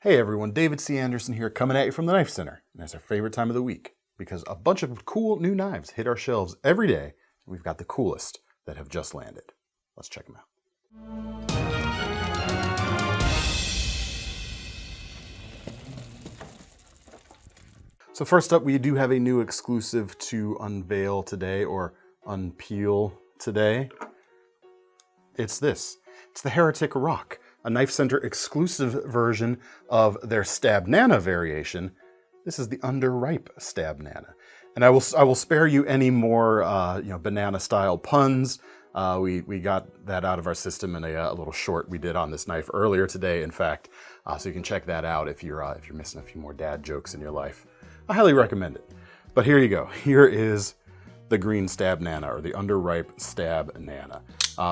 Hey everyone, David C. Anderson here coming at you from the Knife Center. And it's our favorite time of the week because a bunch of cool new knives hit our shelves every day. And we've got the coolest that have just landed. Let's check them out. So first up, we do have a new exclusive to unveil today, or unpeel today. It's this. It's the Heretic Rock, a KnifeCenter exclusive version of their Stabnana variation. This is the Underripe Stabnana. And I will spare you any more banana style puns. We got that out of our system in a little short we did on this knife earlier today, in fact. So you can check that out if you're missing a few more dad jokes in your life. I highly recommend it. But here you go. Here is the green Stabnana, or the Underripe Stabnana.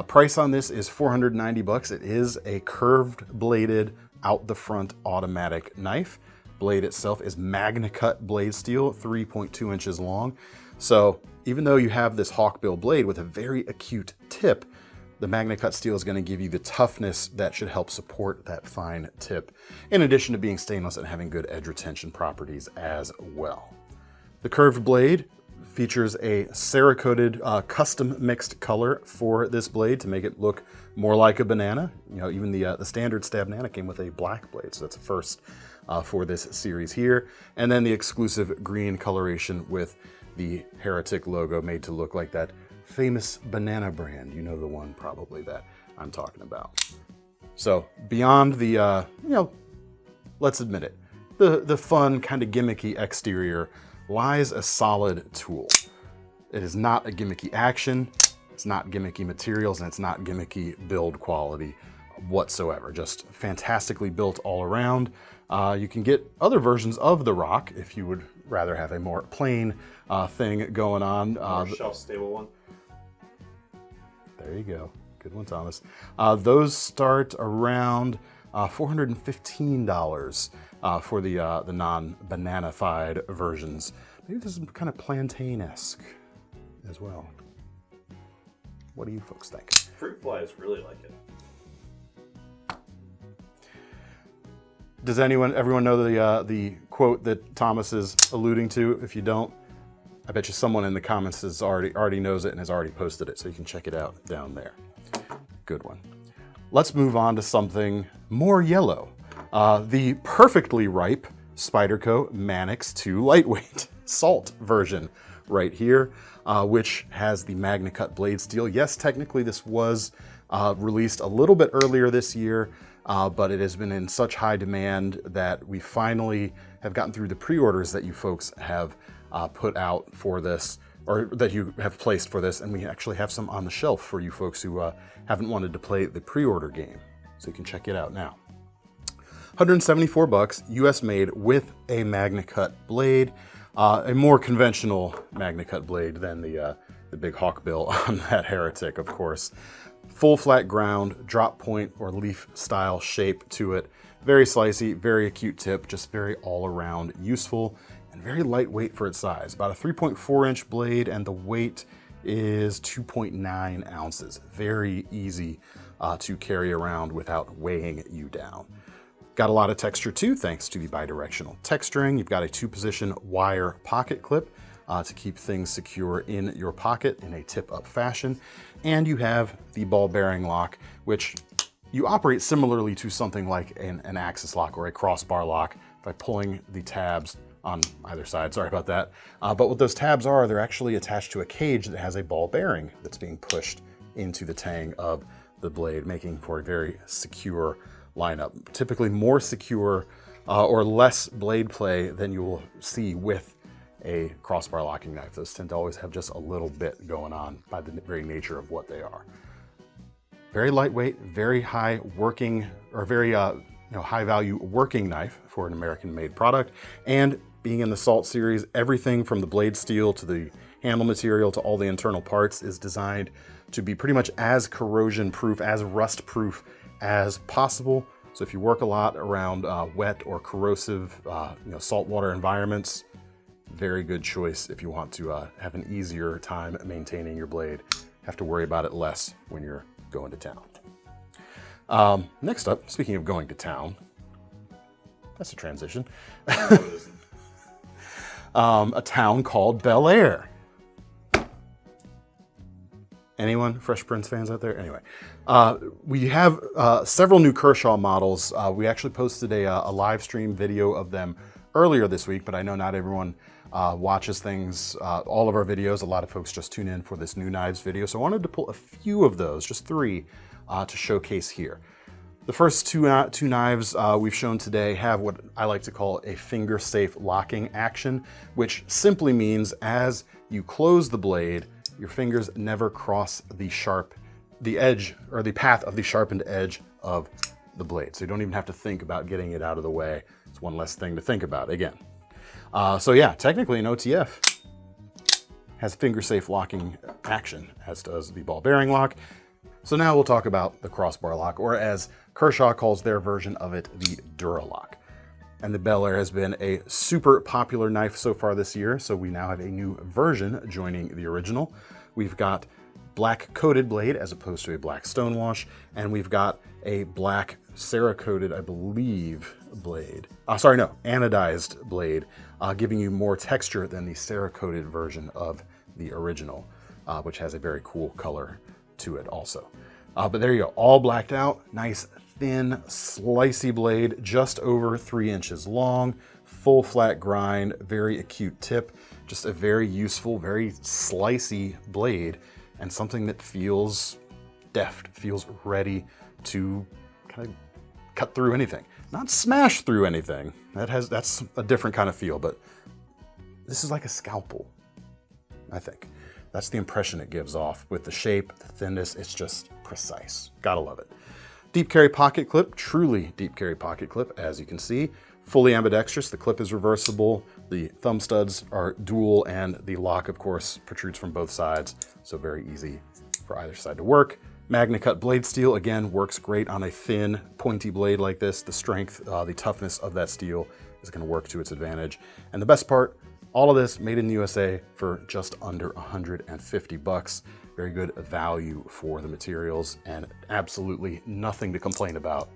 Price on this is $490. It is a curved bladed out the front automatic knife. Blade itself is MagnaCut blade steel, 3.2 inches long. So even though you have this hawkbill blade with a very acute tip, the MagnaCut steel is going to give you the toughness that should help support that fine tip, in addition to being stainless and having good edge retention properties as well. The curved blade features a Cerakoted custom mixed color for this blade to make it look more like a banana. You know, even the standard Stabnana came with a black blade, so that's a first for this series here. And then the exclusive green coloration with the Heretic logo made to look like that famous banana brand. You know the one probably that I'm talking about. So beyond the, let's admit it, the fun kind of gimmicky exterior lies a solid tool. It is not a gimmicky action, it's not gimmicky materials, and it's not gimmicky build quality whatsoever. Just fantastically built all around. You can get other versions of the Rock if you would rather have a more plain thing going on. More shelf-stable one. There you go. Good one, Thomas. Those start around $415 for the non-banana-fied versions. Maybe this is kind of plantain-esque as well. What do you folks think? Fruit flies really like it. Does everyone know the quote that Thomas is alluding to? If you don't, I bet you someone in the comments has already knows it and has already posted it, so you can check it out down there. Good one. Let's move on to something more yellow. The perfectly ripe Spyderco Manix 2 lightweight salt version right here, which has the MagnaCut blade steel. Yes, technically this was released a little bit earlier this year, but it has been in such high demand that we finally have gotten through the pre-orders that you folks have put out for this, or that you have placed for this, and we actually have some on the shelf for you folks who haven't wanted to play the pre-order game. So you can check it out now. $174, US made with a MagnaCut blade, a more conventional MagnaCut blade than the big hawkbill on that Heretic, of course. Full flat ground, drop point or leaf style shape to it. Very slicey, very acute tip, just very all around useful and very lightweight for its size. About a 3.4 inch blade, and the weight is 2.9 ounces. Very easy to carry around without weighing you down. Got a lot of texture too, thanks to the bidirectional texturing. You've got a 2-position wire pocket clip to keep things secure in your pocket in a tip-up fashion. And you have the ball bearing lock, which you operate similarly to something like an axis lock or a crossbar lock by pulling the tabs on either side. Sorry about that. But what those tabs are, they're actually attached to a cage that has a ball bearing that's being pushed into the tang of the blade, making for a very secure lineup. Typically more secure or less blade play than you will see with a crossbar locking knife. Those tend to always have just a little bit going on by the very nature of what they are. Very lightweight, very high working, or very high value working knife for an American-made product. And being in the Salt series, everything from the blade steel to the handle material to all the internal parts is designed to be pretty much as corrosion proof, as rust proof as possible. So if you work a lot around wet or corrosive saltwater environments, very good choice if you want to have an easier time maintaining your blade. Have to worry about it less when you're going to town. Next up, speaking of going to town, That's a transition. No, it isn't. A town called Bel Air. Anyone Fresh Prince fans out there? Anyway, we have several new Kershaw models. We actually posted a live stream video of them earlier this week, but I know not everyone watches things, all of our videos. A lot of folks just tune in for this new knives video. So I wanted to pull a few of those, just 3, to showcase here. The first two knives we've shown today have what I like to call a finger-safe locking action, which simply means as you close the blade, your fingers never cross the edge or the path of the sharpened edge of the blade. So you don't even have to think about getting it out of the way. It's one less thing to think about again. So yeah, technically an OTF has finger-safe locking action, as does the ball bearing lock. So now we'll talk about the crossbar lock, or as Kershaw calls their version of it, the Duralock. And the Bel Air has been a super popular knife so far this year, so we now have a new version joining the original. We've got black coated blade as opposed to a black stonewash, and we've got a black Cerakoted, I believe, blade. Anodized blade, giving you more texture than the Cerakoted version of the original, which has a very cool color to it also. But there you go, all blacked out, nice thin, slicey blade, just over 3 inches long, full flat grind, very acute tip, just a very useful, very slicey blade, and something that feels deft, feels ready to kind of cut through anything. Not smash through anything, that's a different kind of feel, but this is like a scalpel, I think. That's the impression it gives off with the shape, the thinness, it's just precise. Gotta love it. Deep carry pocket clip, truly deep carry pocket clip, as you can see. Fully ambidextrous, the clip is reversible, the thumb studs are dual, and the lock, of course, protrudes from both sides, so very easy for either side to work. Magna cut blade steel, again, works great on a thin, pointy blade like this. The strength, the toughness of that steel is gonna work to its advantage. And the best part, all of this made in the USA for just under 150 bucks. Very good value for the materials and absolutely nothing to complain about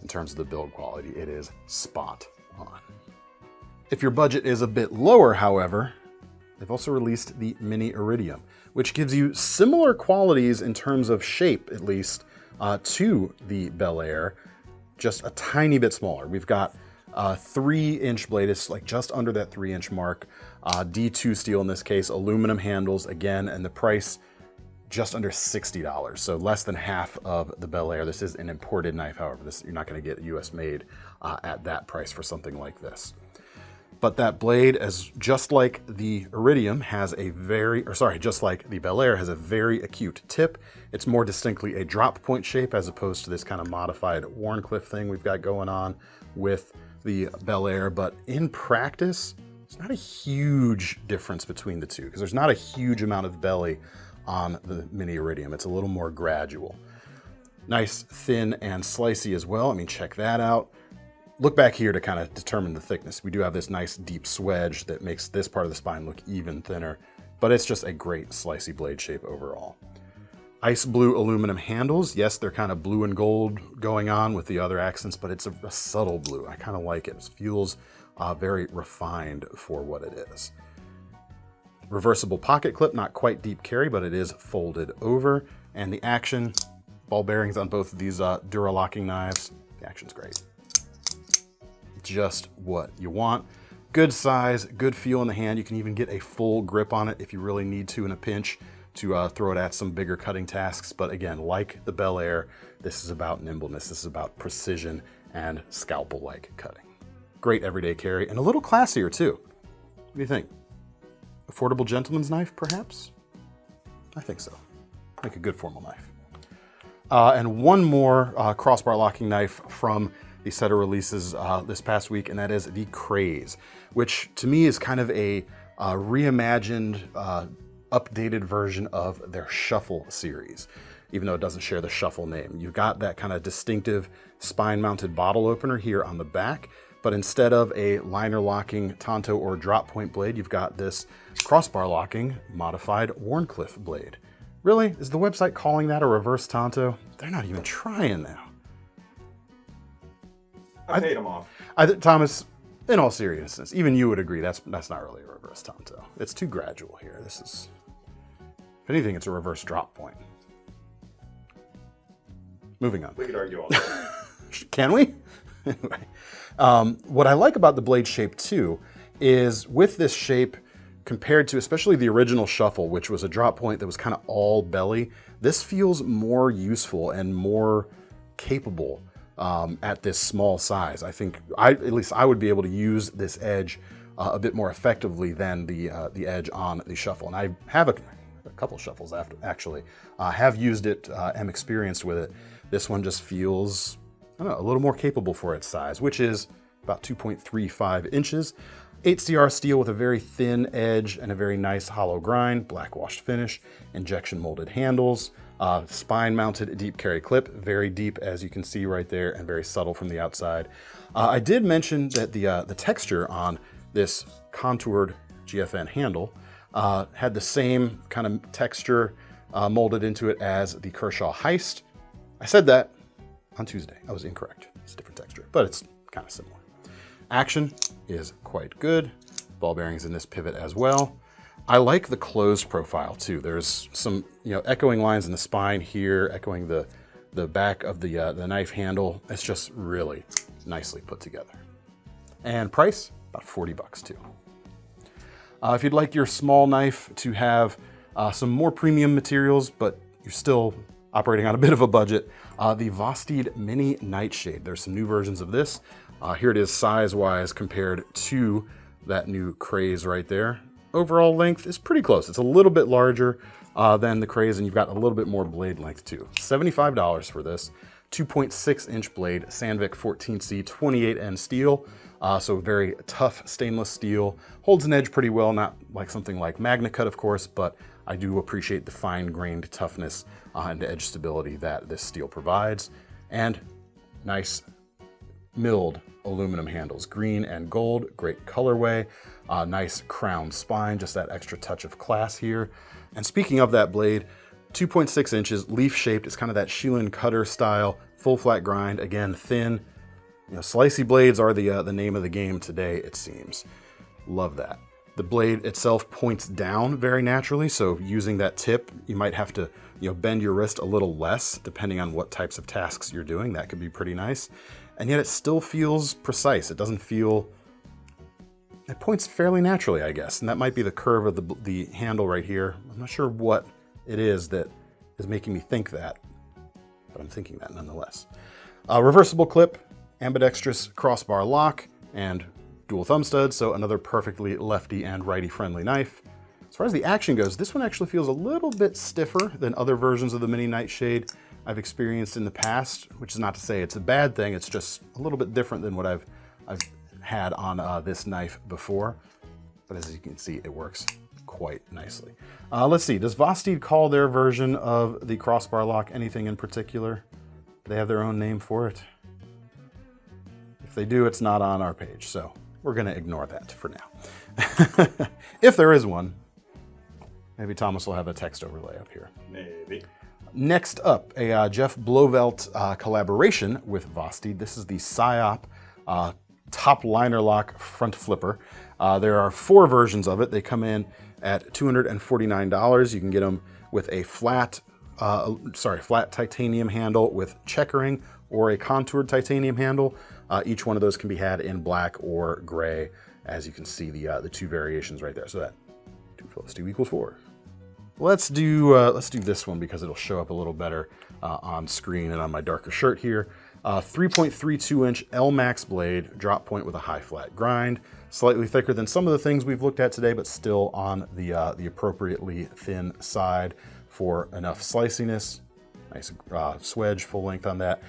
in terms of the build quality. It is spot on. If your budget is a bit lower, however, they've also released the Mini Iridium, which gives you similar qualities in terms of shape, at least, to the Bel Air, just a tiny bit smaller. We've got 3-inch blade, it's like just under that 3-inch mark. D2 steel in this case, aluminum handles again, and the price just under $60, so less than half of the Bel Air. This is an imported knife, however, you're not going to get US made at that price for something like this. But that blade, just like the Iridium, has a just like the Bel Air, has a very acute tip. It's more distinctly a drop point shape as opposed to this kind of modified Wharncliffe thing we've got going on with the Bel Air. But in practice, there's not a huge difference between the two because there's not a huge amount of belly on the Mini Iridium. It's a little more gradual. Nice, thin, and slicey as well. I mean, check that out. Look back here to kind of determine the thickness. We do have this nice deep swedge that makes this part of the spine look even thinner, but it's just a great slicey blade shape overall. Ice blue aluminum handles. Yes, they're kind of blue and gold going on with the other accents, but it's a subtle blue. I kind of like it. It feels very refined for what it is. Reversible pocket clip, not quite deep carry, but it is folded over. And the action, ball bearings on both of these Duralocking knives. The action's great. Just what you want. Good size, good feel in the hand. You can even get a full grip on it if you really need to in a pinch to throw it at some bigger cutting tasks. But again, like the Bel Air, this is about nimbleness. This is about precision and scalpel-like cutting. Great everyday carry and a little classier too. What do you think? Affordable gentleman's knife, perhaps? I think so. Like a good formal knife. And one more crossbar locking knife from the set of releases this past week, and that is the Craze, which to me is kind of a reimagined, updated version of their Shuffle series, even though it doesn't share the Shuffle name. You've got that kind of distinctive spine-mounted bottle opener here on the back, but instead of a liner locking Tonto or drop point blade, you've got this crossbar locking modified Wharncliffe blade. Really? Is the website calling that a reverse Tonto? They're not even trying now. I paid him off. Thomas, in all seriousness, even you would agree that's not really a reverse Tonto. It's too gradual here. This is, if anything, it's a reverse drop point. Moving on. We could argue all day. Can we? Anyway, what I like about the blade shape too is with this shape compared to especially the original Shuffle, which was a drop point that was kind of all belly, this feels more useful and more capable at this small size. I think at least I would be able to use this edge a bit more effectively than the edge on the Shuffle. And I have a couple Shuffles actually. Have used it, am experienced with it. This one just feels, I don't know, a little more capable for its size, which is about 2.35 inches. 8CR steel with a very thin edge and a very nice hollow grind, black washed finish, injection molded handles, spine mounted deep carry clip, very deep as you can see right there and very subtle from the outside. I did mention that the texture on this contoured GFN handle had the same kind of texture molded into it as the Kershaw Heist. I said that on Tuesday. I was incorrect. It's a different texture, but it's kind of similar. Action is quite good. Ball bearings in this pivot as well. I like the closed profile too. There's some echoing lines in the spine here, echoing the back of the knife handle. It's just really nicely put together. And price, about 40 bucks too. If you'd like your small knife to have some more premium materials, but you're still operating on a bit of a budget, the Vosteed Mini Nightshade. There's some new versions of this. Here it is size-wise compared to that new Craze right there. Overall length is pretty close. It's a little bit larger than the Craze, and you've got a little bit more blade length too. $75 for this. 2.6-inch blade, Sandvik 14C 28N steel. So very tough stainless steel. Holds an edge pretty well, not like something like MagnaCut, of course, but I do appreciate the fine-grained toughness and edge stability that this steel provides. And nice milled aluminum handles, green and gold, great colorway, nice crown spine, just that extra touch of class here. And speaking of that blade, 2.6 inches, leaf shaped, it's kind of that Sheelan cutter style, full flat grind, again, thin. Slicey blades are the name of the game today, it seems. Love that. The blade itself points down very naturally, so using that tip, you might have to bend your wrist a little less depending on what types of tasks you're doing. That could be pretty nice. And yet it still feels precise. It doesn't feel, it points fairly naturally, I guess. And that might be the curve of the handle right here. I'm not sure what it is that is making me think that, but I'm thinking that nonetheless. Reversible clip, ambidextrous crossbar lock, and dual thumb studs, so another perfectly lefty and righty friendly knife. As far as the action goes, this one actually feels a little bit stiffer than other versions of the Mini Nightshade I've experienced in the past, which is not to say it's a bad thing, it's just a little bit different than what I've had on this knife before. But as you can see, it works quite nicely. Let's see, does Vosteed call their version of the crossbar lock anything in particular? Do they have their own name for it? If they do, it's not on our page, so we're gonna ignore that for now. If there is one, maybe Thomas will have a text overlay up here. Maybe. Next up, a Jeff Blofeld collaboration with Vosteed. This is the Psyop top liner lock front flipper. There are 4 versions of it. They come in at $249. You can get them with a flat titanium handle with checkering or a contoured titanium handle. Each one of those can be had in black or gray, as you can see the 2 variations right there. So that 2 plus 2 equals 4. Let's do this one because it'll show up a little better on screen and on my darker shirt here. 3.32-inch L-Max blade, drop point with a high flat grind, slightly thicker than some of the things we've looked at today, but still on the appropriately thin side for enough sliciness. Nice swedge, full length on that.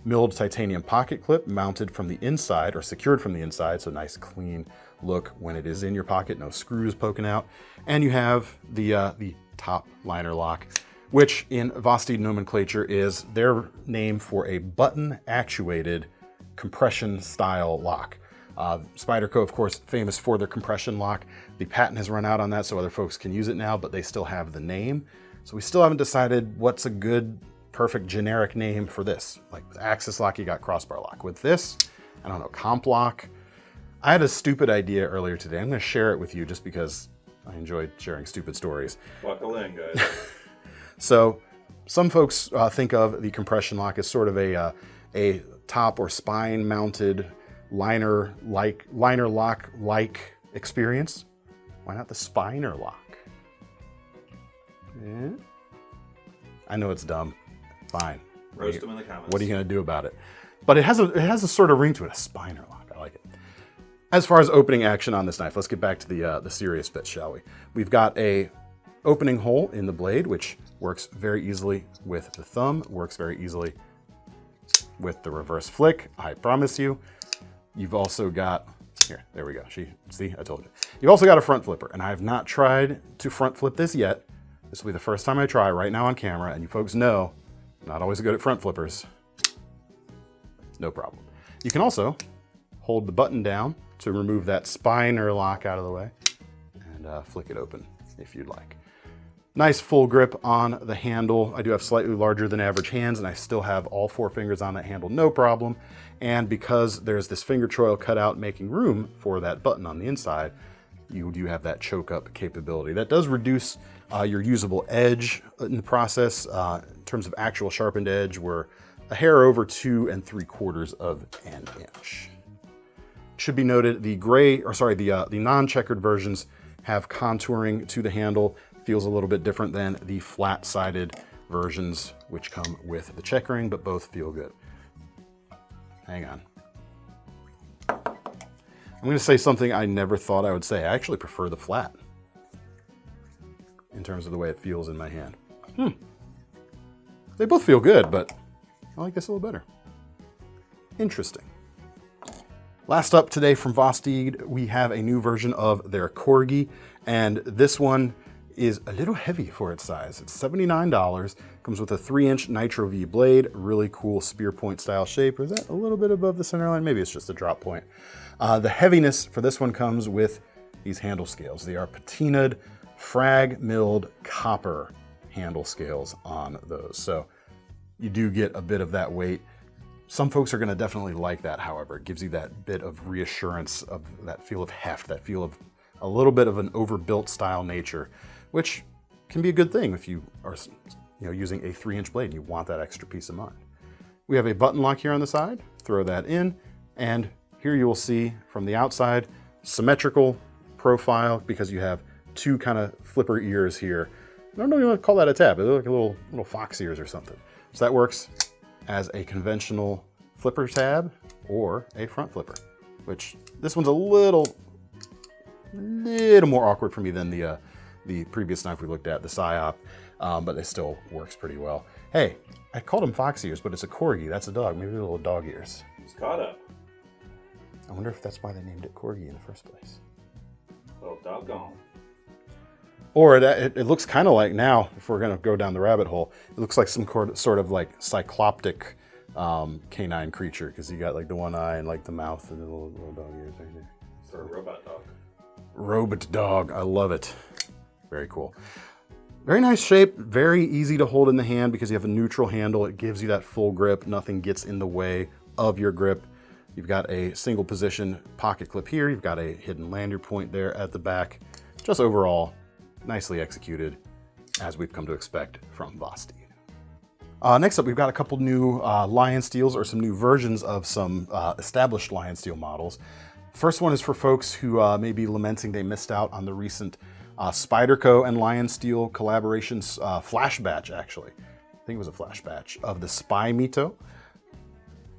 Milled titanium pocket clip mounted from the inside or secured from the inside, so nice clean look when it is in your pocket, no screws poking out. And you have the top liner lock, which in Vosteed nomenclature is their name for a button actuated compression style lock. Spyderco, of course, famous for their compression lock. The patent has run out on that, so other folks can use it now, but they still have the name. So we still haven't decided what's a good, perfect generic name for this. Like with Axis lock, you got crossbar lock. With this, and I don't know, comp lock. I had a stupid idea earlier today. I'm going to share it with you just because I enjoy sharing stupid stories. Buckle in, guys. So some folks think of the compression lock as sort of a top or spine mounted liner lock like experience. Why not the spiner lock? Yeah. I know it's dumb. Fine. Roast them in the comments. What are you going to do about it? But it has a sort of ring to it, a spiner lock. I like it. As far as opening action on this knife, let's get back to the serious bit, shall we? We've got a opening hole in the blade, which works very easily with the thumb, works very easily with the reverse flick, I promise you. You've also got, here, there we go. See, I told you. You've also got a front flipper, and I have not tried to front flip this yet. This will be the first time I try right now on camera, and you folks know I'm not always good at front flippers. No problem. You can also hold the button down to remove that spiner lock out of the way and flick it open if you'd like. Nice full grip on the handle. I do have slightly larger than average hands, and I still have all 4 fingers on that handle, no problem. And because there's this finger choil cut out making room for that button on the inside, you do have that choke up capability. That does reduce your usable edge in the process. In terms of actual sharpened edge, we're a hair over 2 3/4 of an inch. Should be noted, the non-checkered versions have contouring to the handle. Feels a little bit different than the flat-sided versions, which come with the checkering, but both feel good. Hang on. I'm going to say something I never thought I would say. I actually prefer the flat in terms of the way it feels in my hand. They both feel good, but I like this a little better. Interesting. Last up today from Vosteed, we have a new version of their Corgi, and this one is a little heavy for its size. It's $79, comes with a 3-inch Nitro V blade, really cool spear point style shape. Or is that a little bit above the center line? Maybe it's just a drop point. The heaviness for this one comes with these handle scales. They are patinaed, frag milled copper handle scales on those. So you do get a bit of that weight. Some folks are gonna definitely like that, however. It gives you that bit of reassurance, of that feel of heft, that feel of a little bit of an overbuilt style nature, which can be a good thing if you are using a 3-inch blade and you want that extra peace of mind. We have a button lock here on the side, throw that in, and here you will see from the outside, symmetrical profile because you have 2 kind of flipper ears here. I don't know if you want to call that a tab, they look like little fox ears or something. So that works as a conventional flipper tab or a front flipper, which this one's a little more awkward for me than the previous knife we looked at, the Psyop, but it still works pretty well. Hey, I called them fox ears, but it's a Corgi. That's a dog. Maybe they're little dog ears. He's caught up. I wonder if that's why they named it Corgi in the first place. Oh, doggone. Or it looks kind of like, now, if we're going to go down the rabbit hole, it looks like some sort of like cycloptic canine creature, because you got like the one eye and like the mouth and the little dog ears right there. For a robot dog. Robot dog. I love it. Very cool. Very nice shape. Very easy to hold in the hand because you have a neutral handle. It gives you that full grip. Nothing gets in the way of your grip. You've got a single position pocket clip here. You've got a hidden lanyard point there at the back. Just overall, nicely executed, as we've come to expect from Vosteed. Next up, we've got a couple new LionSteels, or some new versions of some established LionSteel models. First one is for folks who may be lamenting they missed out on the recent Spyderco and LionSteel collaborations flash batch, actually. I think it was a flash batch of the Spy Myto.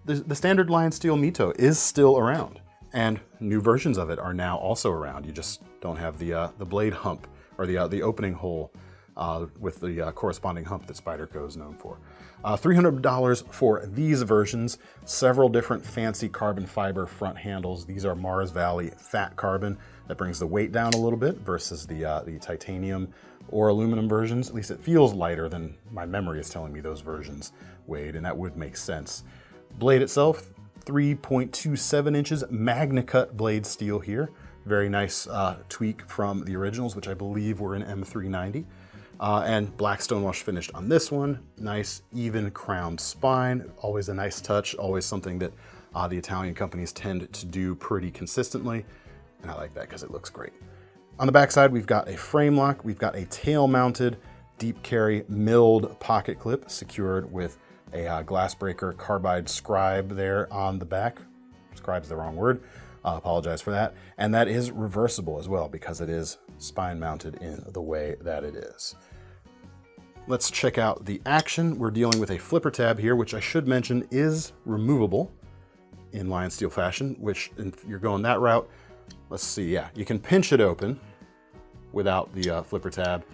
The standard LionSteel Myto is still around, and new versions of it are now also around. You just don't have the blade hump, or the opening hole with the corresponding hump that Spyderco is known for. $300 for these versions. Several different fancy carbon fiber front handles. These are Mars Valley fat carbon. That brings the weight down a little bit versus the titanium or aluminum versions. At least it feels lighter than my memory is telling me those versions weighed, and that would make sense. Blade itself, 3.27 inches Magna Cut blade steel here. Very nice tweak from the originals, which I believe were in M390. And black stonewash finished on this one. Nice, even crowned spine. Always a nice touch, always something that the Italian companies tend to do pretty consistently. And I like that because it looks great. On the back side, we've got a frame lock. We've got a tail-mounted deep carry milled pocket clip secured with a glass breaker carbide scribe there on the back. Scribe's the wrong word. Apologize for that. And that is reversible as well because it is spine mounted in the way that it is. Let's check out the action. We're dealing with a flipper tab here, which I should mention is removable in LionSteel fashion, which if you're going that route, let's see, yeah, you can pinch it open without the flipper tab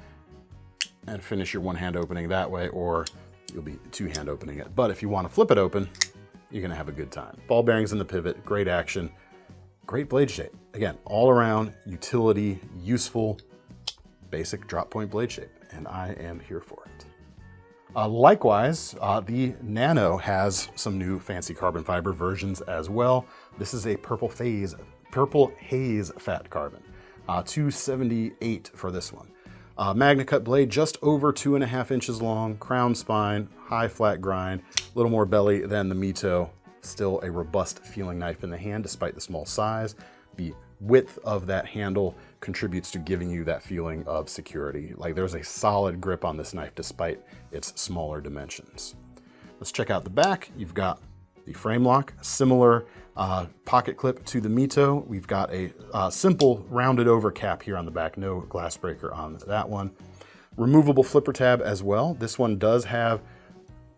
and finish your one-hand opening that way, or you'll be two-hand opening it. But if you want to flip it open, you're gonna have a good time. Ball bearings in the pivot, great action, great blade shape. Again, all around utility, useful, basic drop point blade shape, and I am here for it. Likewise, the Nano has some new fancy carbon fiber versions as well. This is a purple haze fat carbon, 278 for this one. Magna cut blade just over 2.5 inches long, crown spine, high flat grind, a little more belly than the Myto. Still a robust feeling knife in the hand despite the small size. The width of that handle contributes to giving you that feeling of security. Like there's a solid grip on this knife despite its smaller dimensions. Let's check out the back. You've got the frame lock, similar pocket clip to the Myto. We've got a simple rounded over cap here on the back, no glass breaker on that one. Removable flipper tab as well. This one does have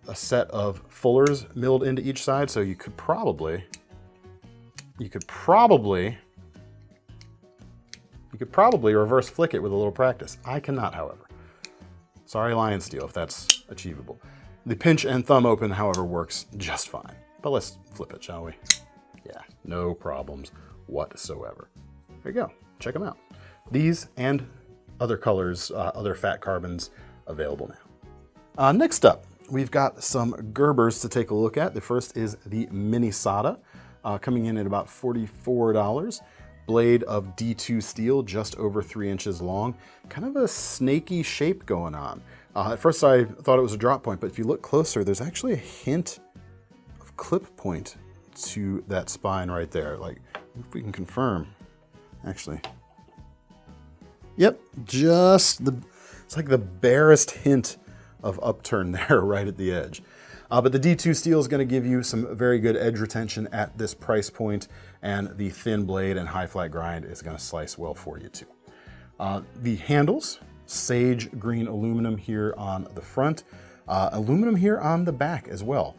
a set of fullers milled into each side, so you could probably reverse flick it with a little practice. I cannot, however. Sorry, LionSteel, if that's achievable. The pinch and thumb open, however, works just fine. But let's flip it, shall we? Yeah, no problems whatsoever. There you go, check them out. These and other colors, other fat carbons available now. Next up, we've got some Gerbers to take a look at. The first is the Minisada, coming in at about $44. Blade of D2 steel, just over 3 inches long. Kind of a snaky shape going on. At first I thought it was a drop point, but if you look closer, there's actually a hint of clip point to that spine right there. Like, if we can confirm, actually. Yep, it's like the barest hint of upturn there right at the edge. But the D2 steel is going to give you some very good edge retention at this price point, and the thin blade and high flat grind is going to slice well for you too. The handles, sage green aluminum here on the front, aluminum here on the back as well.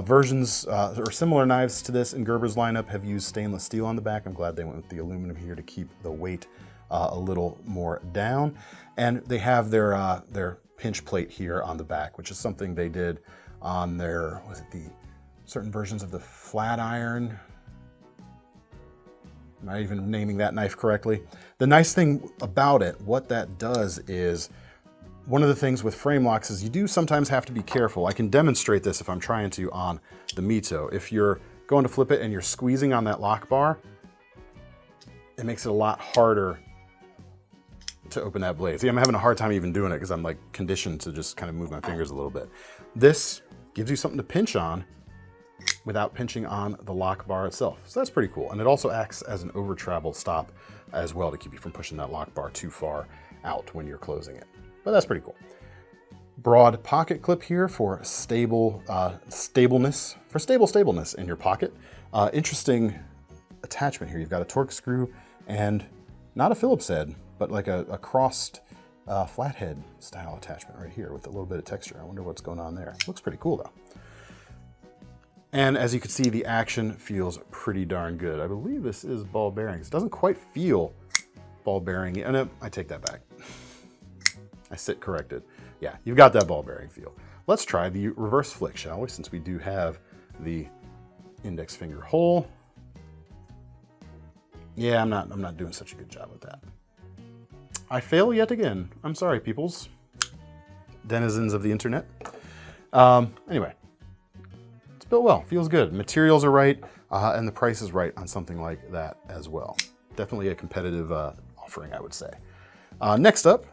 Versions or similar knives to this in Gerber's lineup have used stainless steel on the back. I'm glad they went with the aluminum here to keep the weight a little more down. And they have their pinch plate here on the back, which is something they did on their, was it the certain versions of the flat iron? Am I even naming that knife correctly? The nice thing about it, what that does is, one of the things with frame locks is you do sometimes have to be careful. I can demonstrate this if I'm trying to on the Myto. If you're going to flip it and you're squeezing on that lock bar, it makes it a lot harder to open that blade. See, I'm having a hard time even doing it because I'm like conditioned to just kind of move my fingers a little bit. This gives you something to pinch on without pinching on the lock bar itself. So that's pretty cool. And it also acts as an over travel stop as well to keep you from pushing that lock bar too far out when you're closing it. But that's pretty cool. Broad pocket clip here for stable stableness in your pocket. Interesting attachment here. You've got a torque screw and not a Phillips head, but like a crossed flathead style attachment right here with a little bit of texture. I wonder what's going on there. Looks pretty cool though. And as you can see, the action feels pretty darn good. I believe this is ball bearings. It doesn't quite feel ball bearing. And I take that back. I sit corrected. Yeah, you've got that ball bearing feel. Let's try the reverse flick, shall we? Since we do have the index finger hole. Yeah, I'm not doing such a good job with that. I fail yet again. I'm sorry, peoples. Denizens of the internet. Anyway, it's built well, feels good. Materials are right, and the price is right on something like that as well. Definitely a competitive offering, I would say. Next up,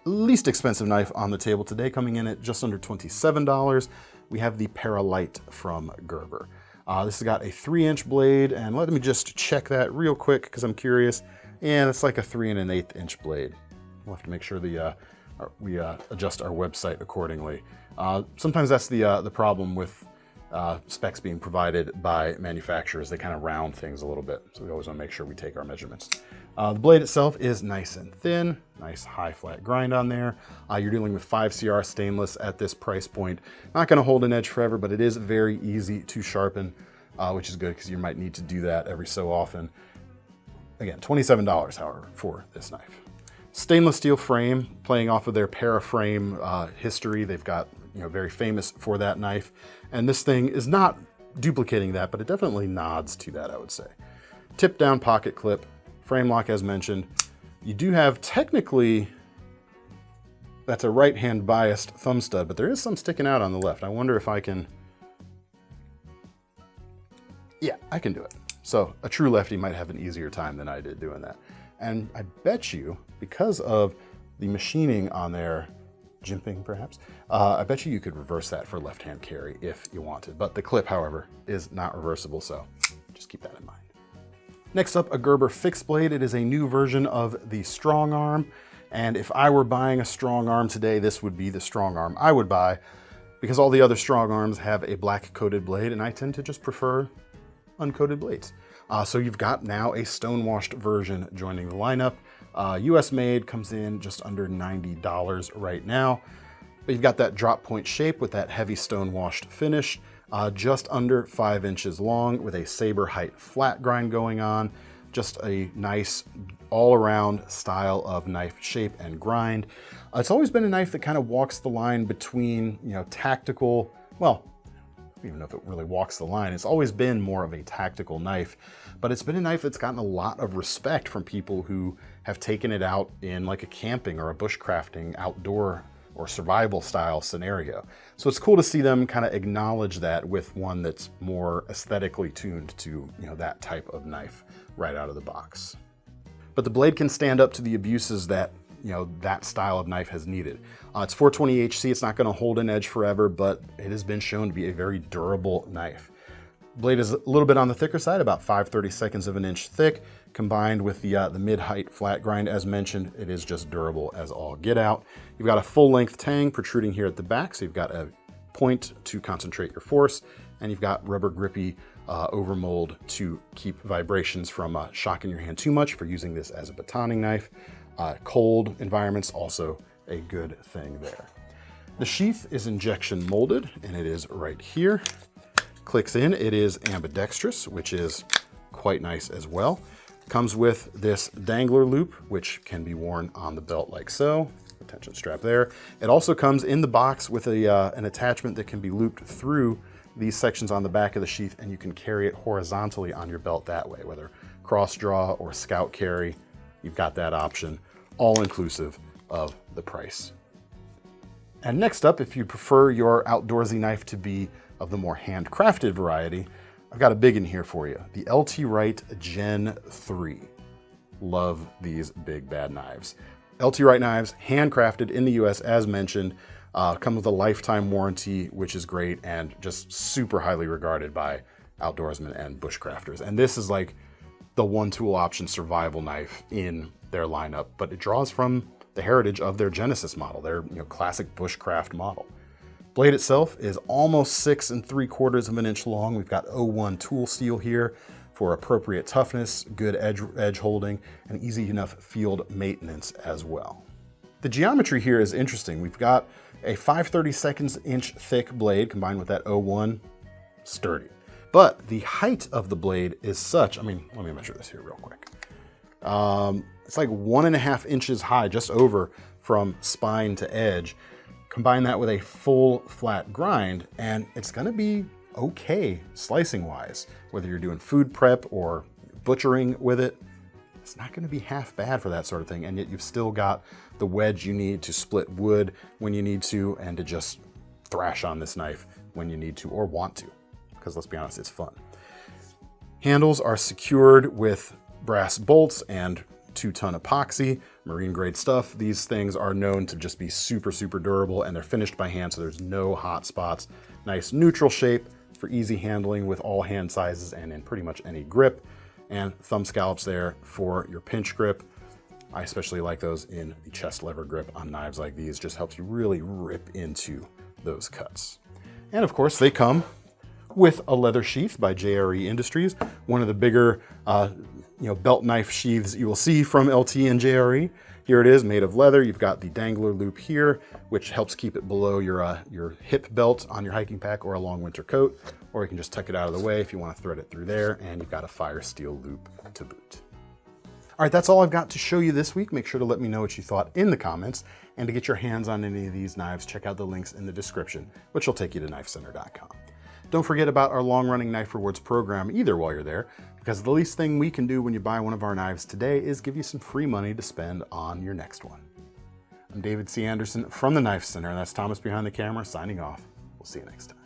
least expensive knife on the table today, coming in at just under $27. We have the Paralite from Gerber. This has got a 3-inch blade, and let me just check that real quick because I'm curious. And it's like a 3 1/8 inch blade. We'll have to make sure we adjust our website accordingly. Sometimes that's the problem with specs being provided by manufacturers. They kind of round things a little bit, so we always want to make sure we take our measurements. The blade itself is nice and thin, nice high flat grind on there. You're dealing with 5CR stainless at this price point. Not going to hold an edge forever, but it is very easy to sharpen, which is good because you might need to do that every so often. Again, $27, however, for this knife. Stainless steel frame, playing off of their Paraframe history. They've got, very famous for that knife. And this thing is not duplicating that, but it definitely nods to that, I would say. Tip down pocket clip, frame lock as mentioned. You do have technically, that's a right-hand biased thumb stud, but there is some sticking out on the left. I wonder if I can, yeah, I can do it. So a true lefty might have an easier time than I did doing that. And I bet you, because of the machining on there, jimping perhaps, I bet you could reverse that for left-hand carry if you wanted. But the clip, however, is not reversible, so just keep that in mind. Next up, a Gerber fixed blade. It is a new version of the StrongArm. And if I were buying a StrongArm today, this would be the StrongArm I would buy, because all the other StrongArms have a black coated blade, and I tend to just prefer uncoated blades. So you've got now a stone-washed version joining the lineup. US made, comes in just under $90 right now. But you've got that drop point shape with that heavy stone-washed finish, just under 5 inches long with a saber height flat grind going on. Just a nice all-around style of knife shape and grind. It's always been a knife that kind of walks the line between, tactical, well, I don't even know if it really walks the line. It's always been more of a tactical knife, but it's been a knife that's gotten a lot of respect from people who have taken it out in like a camping or a bushcrafting outdoor or survival style scenario. So it's cool to see them kind of acknowledge that with one that's more aesthetically tuned to, that type of knife right out of the box. But the blade can stand up to the abuses that that style of knife has needed. It's 420 HC, it's not gonna hold an edge forever, but it has been shown to be a very durable knife. Blade is a little bit on the thicker side, about 5/32 of an inch thick, combined with the mid-height flat grind as mentioned. It is just durable as all get out. You've got a full-length tang protruding here at the back, so you've got a point to concentrate your force, and you've got rubber grippy overmold to keep vibrations from shocking your hand too much for using this as a batoning knife. Cold environments, also a good thing there. The sheath is injection molded, and it is right here. Clicks in, it is ambidextrous, which is quite nice as well. Comes with this dangler loop, which can be worn on the belt like so. Retention strap there. It also comes in the box with an attachment that can be looped through these sections on the back of the sheath, and you can carry it horizontally on your belt that way, whether cross draw or scout carry. You've got that option, all inclusive of the price. And next up, if you prefer your outdoorsy knife to be of the more handcrafted variety, I've got a big one here for you, the LT Wright Gen 3. Love these big bad knives. LT Wright knives, handcrafted in the US as mentioned, come with a lifetime warranty, which is great and just super highly regarded by outdoorsmen and bushcrafters. And this is like the one tool option survival knife in their lineup, but it draws from the heritage of their Genesis model, their classic bushcraft model. Blade itself is almost 6 3/4 of an inch long. We've got 01 tool steel here for appropriate toughness, good edge holding, and easy enough field maintenance as well. The geometry here is interesting. We've got a 5/32 inch thick blade combined with that 01, sturdy. But the height of the blade is such, let me measure this here real quick. It's like 1.5 inches high, just over from spine to edge. Combine that with a full flat grind, and it's gonna be okay slicing wise. Whether you're doing food prep or butchering with it, it's not gonna be half bad for that sort of thing. And yet you've still got the wedge you need to split wood when you need to, and to just thrash on this knife when you need to or want to. Because let's be honest, it's fun. Handles are secured with brass bolts and 2-ton epoxy, marine grade stuff. These things are known to just be super, super durable, and they're finished by hand, so there's no hot spots. Nice neutral shape, for easy handling with all hand sizes and in pretty much any grip. And thumb scallops there for your pinch grip. I especially like those in the chest lever grip on knives like these. Just helps you really rip into those cuts. And of course they come with a leather sheath by JRE Industries, one of the bigger belt knife sheaths you will see from LT and JRE. Here it is, made of leather. You've got the dangler loop here, which helps keep it below your hip belt on your hiking pack or a long winter coat, or you can just tuck it out of the way if you want to thread it through there, and you've got a fire steel loop to boot. All right, that's all I've got to show you this week. Make sure to let me know what you thought in the comments, and to get your hands on any of these knives, check out the links in the description, which will take you to KnifeCenter.com. Don't forget about our long-running Knife Rewards program either while you're there, because the least thing we can do when you buy one of our knives today is give you some free money to spend on your next one. I'm David C. Anderson from the Knife Center, and that's Thomas behind the camera signing off. We'll see you next time.